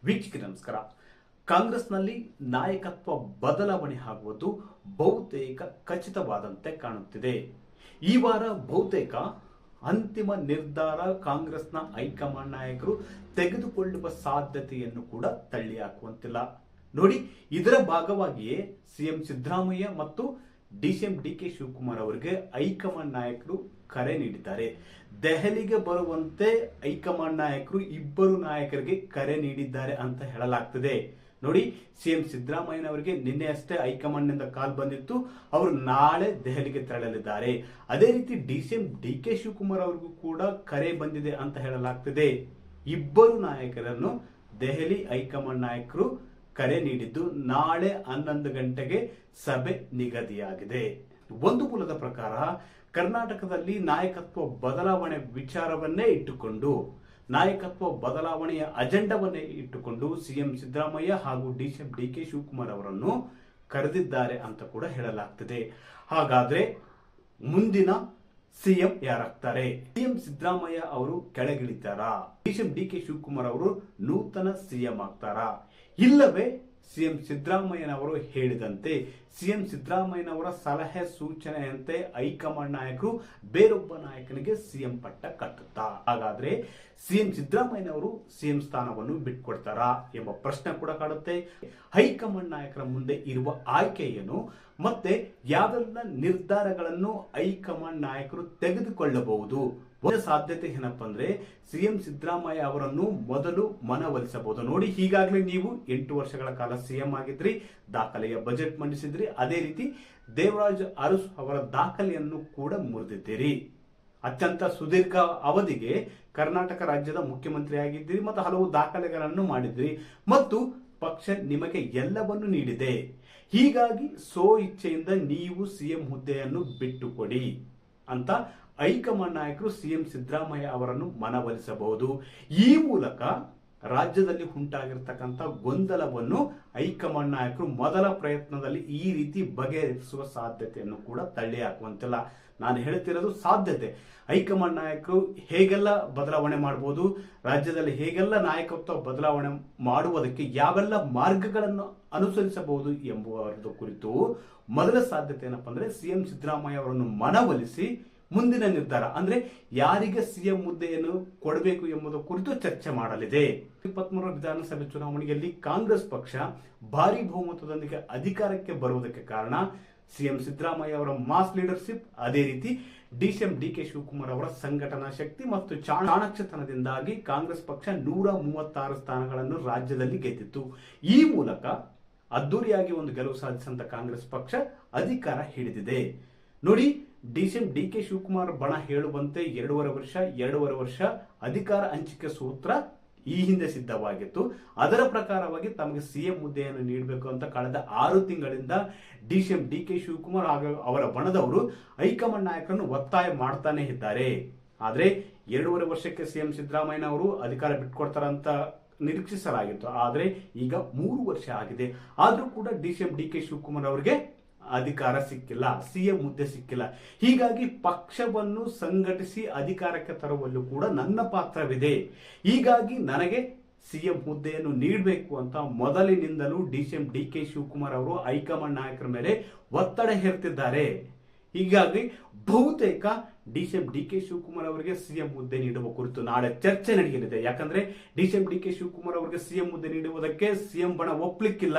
ವೀಕ್ಷಕರೇ ನಮಸ್ಕಾರ. ಕಾಂಗ್ರೆಸ್ನಲ್ಲಿ ನಾಯಕತ್ವ ಬದಲಾವಣೆ ಆಗುವುದು ಬಹುತೇಕ ಖಚಿತವಾದಂತೆ ಕಾಣುತ್ತಿದೆ. ಈ ವಾರ ಬಹುತೇಕ ಅಂತಿಮ ನಿರ್ಧಾರ ಕಾಂಗ್ರೆಸ್ನ ಹೈಕಮಾಂಡ್ ನಾಯಕರು ತೆಗೆದುಕೊಳ್ಳುವ ಸಾಧ್ಯತೆಯನ್ನು ಕೂಡ ತಳ್ಳಿ ಹಾಕುವಂತಿಲ್ಲ. ನೋಡಿ, ಇದರ ಭಾಗವಾಗಿಯೇ ಸಿಎಂ ಸಿದ್ದರಾಮಯ್ಯ ಮತ್ತು ಡಿಸಿಎಂ ಡಿಕೆ ಶಿವಕುಮಾರ್ ಅವರಿಗೆ ಹೈಕಮಾಂಡ್ ನಾಯಕರು ಕರೆ ನೀಡಿದ್ದಾರೆ. ದೆಹಲಿಗೆ ಬರುವಂತೆ ಹೈಕಮಾಂಡ್ ನಾಯಕರು ಇಬ್ಬರು ನಾಯಕರಿಗೆ ಕರೆ ನೀಡಿದ್ದಾರೆ ಅಂತ ಹೇಳಲಾಗ್ತದೆ. ನೋಡಿ, ಸಿಎಂ ಸಿದ್ದರಾಮಯ್ಯನವರಿಗೆ ನಿನ್ನೆ ಅಷ್ಟೇ ಹೈಕಮಾಂಡ್ ನಿಂದ ಕಾಲ್ ಬಂದಿತ್ತು. ಅವರು ನಾಳೆ ದೆಹಲಿಗೆ ತೆರಳಲಿದ್ದಾರೆ. ಅದೇ ರೀತಿ ಡಿಸಿಎಂ ಡಿಕೆ ಶಿವಕುಮಾರ್ ಅವರಿಗೂ ಕೂಡ ಕರೆ ಬಂದಿದೆ ಅಂತ ಹೇಳಲಾಗ್ತದೆ. ಇಬ್ಬರು ನಾಯಕರನ್ನು ದೆಹಲಿ ಹೈಕಮಾಂಡ್ ನಾಯಕರು ಕರೆ ನೀಡಿದ್ದು ನಾಳೆ 11 ಗಂಟೆಗೆ ಸಭೆ ನಿಗದಿಯಾಗಿದೆ. ಒಂದು ಮೂಲದ ಪ್ರಕಾರ ಕರ್ನಾಟಕದಲ್ಲಿ ನಾಯಕತ್ವ ಬದಲಾವಣೆ ವಿಚಾರವನ್ನೇ ಇಟ್ಟುಕೊಂಡು, ನಾಯಕತ್ವ ಬದಲಾವಣೆಯ ಅಜೆಂಡವನ್ನೇ ಇಟ್ಟುಕೊಂಡು ಸಿಎಂ ಸಿದ್ದರಾಮಯ್ಯ ಹಾಗೂ ಡಿಸಿಎಂ ಡಿಕೆ ಶಿವಕುಮಾರ್ ಅವರನ್ನು ಕರೆದಿದ್ದಾರೆ ಅಂತ ಕೂಡ ಹೇಳಲಾಗ್ತದೆ. ಹಾಗಾದ್ರೆ ಮುಂದಿನ ಸಿಎಂ ಯಾರಾಗ್ತಾರೆ? ಸಿಎಂ ಸಿದ್ದರಾಮಯ್ಯ ಅವರು ಕೆಳಗಿಳಿತಾರಾ? ಡಿಸಿಎಂ ಡಿಕೆ ಶಿವಕುಮಾರ್ ಅವರು ನೂತನ ಸಿಎಂ ಆಗ್ತಾರಾ? ಇಲ್ಲವೇ ಸಿಎಂ ಸಿದ್ದರಾಮಯ್ಯನವರು ಹೇಳಿದಂತೆ ಸಿಎಂ ಸಿದ್ದರಾಮಯ್ಯನವರ ಸಲಹೆ ಸೂಚನೆಯಂತೆ ಹೈಕಮಾಂಡ್ ನಾಯಕರು ಬೇರೊಬ್ಬ ನಾಯಕನಿಗೆ ಸಿಎಂ ಪಟ್ಟ ಕಟ್ಟುತ್ತಾ? ಹಾಗಾದ್ರೆ ಸಿಎಂ ಸಿದ್ದರಾಮಯ್ಯನವರು ಸಿಎಂ ಸ್ಥಾನವನ್ನು ಬಿಟ್ಕೊಡ್ತಾರಾ ಎಂಬ ಪ್ರಶ್ನೆ ಕೂಡ ಕಾಡುತ್ತೆ. ಹೈಕಮಾಂಡ್ ನಾಯಕರ ಮುಂದೆ ಇರುವ ಆಯ್ಕೆ ಏನು, ಮತ್ತೆ ಯಾವೆಲ್ಲ ನಿರ್ಧಾರಗಳನ್ನು ಹೈಕಮಾಂಡ್ ನಾಯಕರು ತೆಗೆದುಕೊಳ್ಳಬಹುದು? ಒಂದು ಸಾಧ್ಯತೆ ಏನಪ್ಪಾ ಅಂದ್ರೆ ಸಿಎಂ ಸಿದ್ದರಾಮಯ್ಯ ಅವರನ್ನು ಮೊದಲು ಮನವೊಲಿಸಬಹುದು. ನೋಡಿ, ಈಗಾಗಲೇ ನೀವು 8 ವರ್ಷಗಳ ಕಾಲ ಸಿಎಂ ಆಗಿದ್ರಿ, ದಾಖಲೆಯ ಬಜೆಟ್ ಮಂಡಿಸಿದ್ರಿ. ಅದೇ ರೀತಿ ದೇವರಾಜ್ ಅರಸು ಅವರ ದಾಖಲೆಯನ್ನು ಕೂಡ ಮುರಿದಿದ್ದೀರಿ. ಅತ್ಯಂತ ಸುದೀರ್ಘ ಅವಧಿಗೆ ಕರ್ನಾಟಕ ರಾಜ್ಯದ ಮುಖ್ಯಮಂತ್ರಿ ಆಗಿದ್ದೀರಿ ಮತ್ತು ಹಲವು ದಾಖಲೆಗಳನ್ನು ಮಾಡಿದ್ರಿ ಮತ್ತು ಪಕ್ಷ ನಿಮಗೆ ಎಲ್ಲವನ್ನು ನೀಡಿದೆ. ಹೀಗಾಗಿ ಇಚ್ಛೆಯಿಂದ ನೀವು ಸಿಎಂ ಹುದ್ದೆಯನ್ನು ಬಿಟ್ಟುಕೊಡಿ ಅಂತ ಹೈಕಮಾಂಡ್ ನಾಯಕರು ಸಿಎಂ ಸಿದ್ದರಾಮಯ್ಯ ಅವರನ್ನು ಮನವೊಲಿಸಬಹುದು. ಈ ಮೂಲಕ ರಾಜ್ಯದಲ್ಲಿ ಉಂಟಾಗಿರ್ತಕ್ಕಂಥ ಗೊಂದಲವನ್ನು ಹೈಕಮಾಂಡ್ ನಾಯಕರು ಮೊದಲ ಪ್ರಯತ್ನದಲ್ಲಿ ಈ ರೀತಿ ಬಗೆಹರಿಸುವ ಸಾಧ್ಯತೆಯನ್ನು ಕೂಡ ತಳ್ಳಿ ಹಾಕುವಂತಿಲ್ಲ. ನಾನು ಹೇಳ್ತಿರೋದು ಸಾಧ್ಯತೆ. ಹೈಕಮಾಂಡ್ ನಾಯಕರು ಹೇಗೆಲ್ಲ ಬದಲಾವಣೆ ಮಾಡಬಹುದು, ರಾಜ್ಯದಲ್ಲಿ ಹೇಗೆಲ್ಲ ನಾಯಕತ್ವ ಬದಲಾವಣೆ ಮಾಡುವುದಕ್ಕೆ ಯಾವೆಲ್ಲ ಮಾರ್ಗಗಳನ್ನು ಅನುಸರಿಸಬಹುದು ಎಂಬುದರ ಕುರಿತು ಮೊದಲ ಸಾಧ್ಯತೆ ಏನಪ್ಪಾ ಅಂದ್ರೆ ಸಿಎಂ ಸಿದ್ದರಾಮಯ್ಯ ಅವರನ್ನು ಮನವೊಲಿಸಿ ಮುಂದಿನ ನಿರ್ಧಾರ ಅಂದ್ರೆ ಯಾರಿಗೆ ಸಿಎಂ ಹುದ್ದೆಯನ್ನು ಕೊಡಬೇಕು ಎಂಬುದರ ಕುರಿತು ಚರ್ಚೆ ಮಾಡಲಿದೆ. 23ರ ವಿಧಾನಸಭೆ ಚುನಾವಣೆಯಲ್ಲಿ ಕಾಂಗ್ರೆಸ್ ಪಕ್ಷ ಭಾರಿ ಬಹುಮತದೊಂದಿಗೆ ಅಧಿಕಾರಕ್ಕೆ ಬರುವುದಕ್ಕೆ ಕಾರಣ ಸಿಎಂ ಸಿದ್ದರಾಮಯ್ಯ ಅವರ ಮಾಸ್ ಲೀಡರ್ಶಿಪ್, ಅದೇ ರೀತಿ ಡಿಸಿಎಂ ಡಿಕೆ ಶಿವಕುಮಾರ್ ಅವರ ಸಂಘಟನಾ ಶಕ್ತಿ ಮತ್ತು ಚಾಣಾಕ್ಷತನದಿಂದಾಗಿ ಕಾಂಗ್ರೆಸ್ ಪಕ್ಷ 136 ಸ್ಥಾನಗಳನ್ನು ರಾಜ್ಯದಲ್ಲಿ ಗೆದ್ದಿತ್ತು. ಈ ಮೂಲಕ ಅದ್ದೂರಿಯಾಗಿ ಒಂದು ಗೆಲುವು ಸಾಧಿಸಿದಂತ ಕಾಂಗ್ರೆಸ್ ಪಕ್ಷ ಅಧಿಕಾರ ಹಿಡಿದಿದೆ. ನೋಡಿ, ಡಿಸಿಎಂ ಡಿಕೆ ಶಿವಕುಮಾರ್ ಬಣ ಹೇಳುವಂತೆ 2.5 ವರ್ಷ ಅಧಿಕಾರ ಹಂಚಿಕೆ ಸೂತ್ರ ಈ ಹಿಂದೆ ಸಿದ್ಧವಾಗಿತ್ತು. ಅದರ ಪ್ರಕಾರವಾಗಿ ತಮಗೆ ಸಿಎಂ ಹುದ್ದೆಯನ್ನು ನೀಡಬೇಕು ಅಂತ ಕಳೆದ 6 ತಿಂಗಳಿಂದ ಡಿಸಿಎಂ ಡಿಕೆ ಶಿವಕುಮಾರ್ ಹಾಗೂ ಅವರ ಬಣದವರು ಹೈಕಮಾಂಡ್ ನಾಯಕರನ್ನು ಒತ್ತಾಯ ಮಾಡ್ತಾನೆ ಇದ್ದಾರೆ. ಆದ್ರೆ 2.5 ವರ್ಷಕ್ಕೆ ಸಿಎಂ ಸಿದ್ದರಾಮಯ್ಯನವರು ಅಧಿಕಾರ ಬಿಟ್ಕೊಡ್ತಾರಂತ ನಿರೀಕ್ಷಿಸಲಾಗಿತ್ತು. ಆದ್ರೆ ಈಗ 3 ವರ್ಷ ಆಗಿದೆ. ಆದ್ರೂ ಕೂಡ ಡಿಸಿಎಂ ಡಿಕೆ ಶಿವಕುಮಾರ್ ಅವರಿಗೆ ಅಧಿಕಾರ ಸಿಕ್ಕಿಲ್ಲ, ಸಿಎಂ ಹುದ್ದೆ ಸಿಕ್ಕಿಲ್ಲ. ಹೀಗಾಗಿ ಪಕ್ಷವನ್ನು ಸಂಘಟಿಸಿ ಅಧಿಕಾರಕ್ಕೆ ತರುವಲ್ಲೂ ಕೂಡ ನನ್ನ ಪಾತ್ರವಿದೆ. ಹೀಗಾಗಿ ನನಗೆ ಸಿಎಂ ಹುದ್ದೆಯನ್ನು ನೀಡಬೇಕು ಅಂತ ಮೊದಲಿನಿಂದಲೂ ಡಿಸಿಎಂ ಡಿಕೆ ಶಿವಕುಮಾರ್ ಅವರು ಹೈಕಮಾಂಡ್ ನಾಯಕರ ಮೇಲೆ ಒತ್ತಡ ಹೇರ್ತಿದ್ದಾರೆ. ಹೀಗಾಗಿ ಬಹುತೇಕ ಡಿಸಿಎಂ ಡಿಕೆ ಶಿವಕುಮಾರ್ ಅವರಿಗೆ ಸಿಎಂ ಹುದ್ದೆ ನೀಡುವ ಕುರಿತು ನಾಳೆ ಚರ್ಚೆ ನಡೆಯಲಿದೆ. ಯಾಕಂದ್ರೆ ಡಿಸಿಎಂ ಡಿಕೆ ಶಿವಕುಮಾರ್ ಅವರಿಗೆ ಸಿಎಂ ಹುದ್ದೆ ನೀಡುವುದಕ್ಕೆ ಸಿಎಂ ಬಣ ಒಪ್ಲಿಕ್ಕಿಲ್ಲ,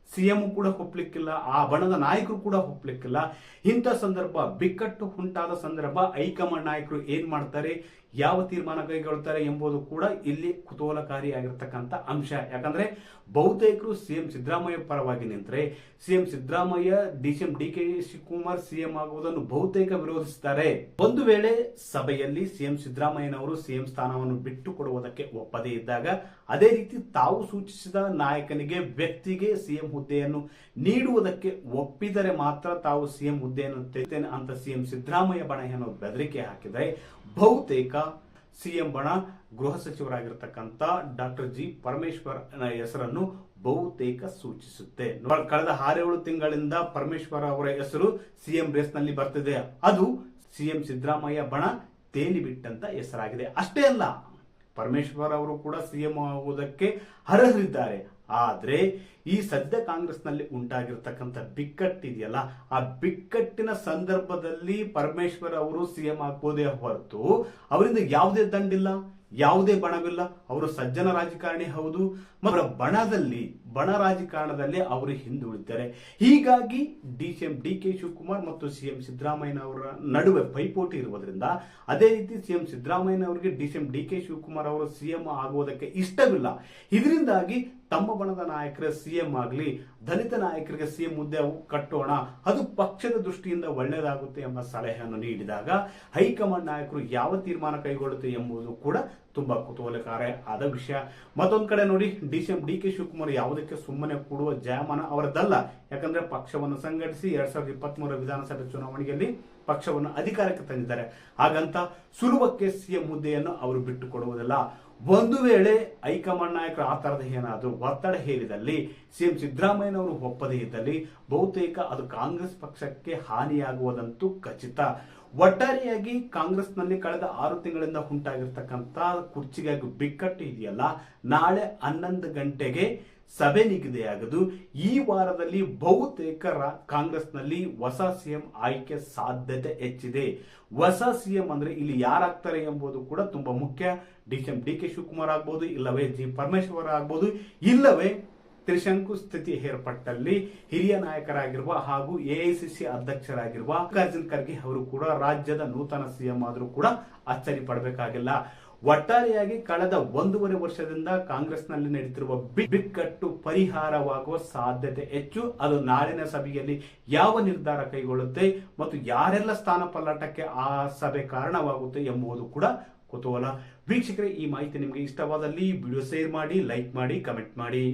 ಸಿಎಂ ಕೂಡ ಒಪ್ಲಿಕ್ಕಿಲ್ಲ, ಆ ಬಣದ ನಾಯಕರು ಕೂಡ ಒಪ್ಲಿಕ್ಕಿಲ್ಲ. ಇಂಥ ಸಂದರ್ಭ, ಬಿಕ್ಕಟ್ಟು ಉಂಟಾದ ಸಂದರ್ಭ ಹೈಕಮಾಂಡ್ ನಾಯಕರು ಏನ್ ಮಾಡ್ತಾರೆ, ಯಾವ ತೀರ್ಮಾನ ಕೈಗೊಳ್ಳುತ್ತಾರೆ ಎಂಬುದು ಕೂಡ ಇಲ್ಲಿ ಕುತೂಹಲಕಾರಿಯಾಗಿರ್ತಕ್ಕಂಥ ಅಂಶ. ಯಾಕಂದ್ರೆ ಬಹುತೇಕರು ಸಿಎಂ ಸಿದ್ದರಾಮಯ್ಯ ಪರವಾಗಿ ನಿಂತರೆ CM Siddaramaiah DCM DK Shivakumar CM ಆಗುವುದನ್ನು ಬಹುತೇಕ ವಿರೋಧಿಸುತ್ತಾರೆ. ಒಂದು ವೇಳೆ ಸಭೆಯಲ್ಲಿ ಸಿಎಂ ಸಿದ್ದರಾಮಯ್ಯನವರು ಸಿಎಂ ಸ್ಥಾನವನ್ನು ಬಿಟ್ಟು ಕೊಡುವುದಕ್ಕೆ ಒಪ್ಪದೇ ಇದ್ದಾಗ, ಅದೇ ರೀತಿ ತಾವು ಸೂಚಿಸಿದ ನಾಯಕನಿಗೆ, ವ್ಯಕ್ತಿಗೆ ಸಿಎಂ ಹುದ್ದೆಯನ್ನು ನೀಡುವುದಕ್ಕೆ ಒಪ್ಪಿದರೆ ಮಾತ್ರ ತಾವು ಸಿಎಂ ಹುದ್ದೆಯನ್ನು ತೆಗೆಯುತ್ತೇನೆ ಅಂತ ಸಿಎಂ ಸಿದ್ದರಾಮಯ್ಯ ಬಣ ಏನೋ ಬೆದರಿಕೆ ಹಾಕಿದರೆ ಬಹುತೇಕ ಸಿಎಂ ಬಣ ಗೃಹ ಸಚಿವರಾಗಿರ್ತಕ್ಕಂಥ ಡಾಕ್ಟರ್ ಜಿ ಪರಮೇಶ್ವರ್ ಹೆಸರನ್ನು ಬಹುತೇಕ ಸೂಚಿಸುತ್ತೆ. ಕಳೆದ 6-7 ತಿಂಗಳಿಂದ ಪರಮೇಶ್ವರ್ ಅವರ ಹೆಸರು ಸಿಎಂ ರೇಸ್ ನಲ್ಲಿ ಬರ್ತಿದೆ. ಅದು ಸಿಎಂ ಸಿದ್ದರಾಮಯ್ಯ ಬಣ ತೇಲಿ ಬಿಟ್ಟಂತ ಹೆಸರಾಗಿದೆ. ಅಷ್ಟೇ ಅಲ್ಲ, ಪರಮೇಶ್ವರ್ ಅವರು ಕೂಡ ಸಿಎಂ ಆಗುವುದಕ್ಕೆ ಅರ್ಹರಿದ್ದಾರೆ. ಆದ್ರೆ ಈ ಸದ್ಯ ಕಾಂಗ್ರೆಸ್ನಲ್ಲಿ ಉಂಟಾಗಿರ್ತಕ್ಕಂಥ ಬಿಕ್ಕಟ್ಟಿದೆಯಲ್ಲ, ಆ ಬಿಕ್ಕಟ್ಟಿನ ಸಂದರ್ಭದಲ್ಲಿ ಪರಮೇಶ್ವರ್ ಅವರು ಸಿಎಂ ಆಗ್ಬೋದೇ ಹೊರತು ಅವರಿಂದ ಯಾವುದೇ ದಂಡಿಲ್ಲ, ಯಾವುದೇ ಬಣವಿಲ್ಲ. ಅವರು ಸಜ್ಜನ ರಾಜಕಾರಣಿ ಹೌದು, ಅವರ ಬಣ ರಾಜಕಾರಣದಲ್ಲಿ ಅವರು ಹಿಂದುಳಿದ್ದಾರೆ. ಹೀಗಾಗಿ ಸಿಎಂ ಡಿ ಕೆ ಶಿವಕುಮಾರ್ ಮತ್ತು ಸಿಎಂ ಸಿದ್ದರಾಮಯ್ಯನವರ ನಡುವೆ ಪೈಪೋಟಿ ಇರುವುದರಿಂದ, ಅದೇ ರೀತಿ ಸಿಎಂ ಸಿದ್ದರಾಮಯ್ಯನವರಿಗೆ ಸಿಎಂ ಡಿ ಕೆ ಶಿವಕುಮಾರ್ ಅವರು ಸಿಎಂ ಆಗುವುದಕ್ಕೆ ಇಷ್ಟವಿಲ್ಲ. ಇದರಿಂದಾಗಿ ತಮ್ಮ ಬಣದ ನಾಯಕರ ಸಿಎಂ ಆಗಲಿ, ದಲಿತ ನಾಯಕರಿಗೆ ಸಿಎಂ ಹುದ್ದೆ ಕಟ್ಟೋಣ, ಅದು ಪಕ್ಷದ ದೃಷ್ಟಿಯಿಂದ ಒಳ್ಳೆಯದಾಗುತ್ತೆ ಎಂಬ ಸಲಹೆಯನ್ನು ನೀಡಿದಾಗ ಹೈಕಮಾಂಡ್ ನಾಯಕರು ಯಾವ ತೀರ್ಮಾನ ಕೈಗೊಳ್ಳುತ್ತೆ ಎಂಬುದು ಕೂಡ ತುಂಬಾ ಕುತೂಹಲಕಾರಿ ಆದ ವಿಷಯ. ಮತ್ತೊಂದು ಕಡೆ ನೋಡಿ, ಸಿಎಂ ಡಿ ಕೆ ಶಿವಕುಮಾರ್ ಯಾವುದಕ್ಕೆ ಸುಮ್ಮನೆ ಕೂಡುವ ಜಾಯಮಾನ ಅವರದ್ದಲ್ಲ. ಯಾಕಂದ್ರೆ ಪಕ್ಷವನ್ನು ಸಂಘಟಿಸಿ 2023 ವಿಧಾನಸಭೆ ಚುನಾವಣೆಯಲ್ಲಿ ಪಕ್ಷವನ್ನು ಅಧಿಕಾರಕ್ಕೆ ತಂದಿದ್ದಾರೆ. ಹಾಗಂತ ಸುಲಭಕ್ಕೆ ಸಿಎಂ ಹುದ್ದೆಯನ್ನು ಅವರು ಬಿಟ್ಟು ಕೊಡುವುದಿಲ್ಲ. ಒಂದು ವೇಳೆ ಹೈಕಮಾಂಡ್ ನಾಯಕರು ಆ ತರದ ಏನಾದರೂ ಒತ್ತಡ ಹೇರಿದಲ್ಲಿ, ಸಿಎಂ ಸಿದ್ದರಾಮಯ್ಯನವರು ಒಪ್ಪದೇ ಇದ್ದಲ್ಲಿ ಬಹುತೇಕ ಅದು ಕಾಂಗ್ರೆಸ್ ಪಕ್ಷಕ್ಕೆ ಹಾನಿಯಾಗುವುದಂತೂ ಖಚಿತ. ಒಟ್ಟಾರೆಯಾಗಿ ಕಾಂಗ್ರೆಸ್ನಲ್ಲಿ ಕಳೆದ 6 ತಿಂಗಳಿಂದ ಉಂಟಾಗಿರ್ತಕ್ಕಂಥ ಕುರ್ಚಿಗಾಗಿ ಬಿಕ್ಕಟ್ಟು ಇದೆಯಲ್ಲ, ನಾಳೆ 11 ಗಂಟೆಗೆ ಸಭೆ ನಿಗದಿಯಾಗದು. ಈ ವಾರದಲ್ಲಿ ಬಹುತೇಕ ಕಾಂಗ್ರೆಸ್ನಲ್ಲಿ ಹೊಸ ಸಿಎಂ ಆಯ್ಕೆ ಸಾಧ್ಯತೆ ಹೆಚ್ಚಿದೆ. ಹೊಸ ಸಿಎಂ ಅಂದ್ರೆ ಇಲ್ಲಿ ಯಾರಾಗ್ತಾರೆ ಎಂಬುದು ಕೂಡ ತುಂಬಾ ಮುಖ್ಯ. ಸಿಎಂ ಡಿ ಕೆ ಶಿವಕುಮಾರ್ ಆಗ್ಬಹುದು, ಇಲ್ಲವೇ ಜಿ ಪರಮೇಶ್ವರ್ ಆಗ್ಬಹುದು, ಇಲ್ಲವೇ ತ್ರಿಶಂಕು ಸ್ಥಿತಿ ಏರ್ಪಟ್ಟಲ್ಲಿ ಹಿರಿಯ ನಾಯಕರಾಗಿರುವ ಹಾಗೂ ಎಐಸಿಸಿ ಅಧ್ಯಕ್ಷರಾಗಿರುವ ಮಲ್ಲಿಕಾರ್ಜುನ್ ಖರ್ಗೆ ಅವರು ಕೂಡ ರಾಜ್ಯದ ನೂತನ ಸಿಎಂ ಆದರೂ ಕೂಡ ಅಚ್ಚರಿ ಪಡಬೇಕಾಗಿಲ್ಲ. ಒಟ್ಟಾರೆಯಾಗಿ ಕಳೆದ 1.5 ವರ್ಷದಿಂದ ಕಾಂಗ್ರೆಸ್ನಲ್ಲಿ ನಡೀತಿರುವ ಬಿಕ್ಕಟ್ಟು ಪರಿಹಾರವಾಗುವ ಸಾಧ್ಯತೆ ಹೆಚ್ಚು. ಅದು ನಾಳಿನ ಸಭೆಯಲ್ಲಿ ಯಾವ ನಿರ್ಧಾರ ಕೈಗೊಳ್ಳುತ್ತೆ ಮತ್ತು ಯಾರೆಲ್ಲ ಸ್ಥಾನ ಪಲ್ಲಟಕ್ಕೆ ಆ ಸಭೆ ಕಾರಣವಾಗುತ್ತೆ ಎಂಬುದು ಕೂಡ ಕುತೂಹಲ. ವೀಕ್ಷಕರೇ, ಈ ಮಾಹಿತಿ ನಿಮಗೆ ಇಷ್ಟವಾದಲ್ಲಿ ವಿಡಿಯೋ ಶೇರ್ ಮಾಡಿ, ಲೈಕ್ ಮಾಡಿ, ಕಮೆಂಟ್ ಮಾಡಿ.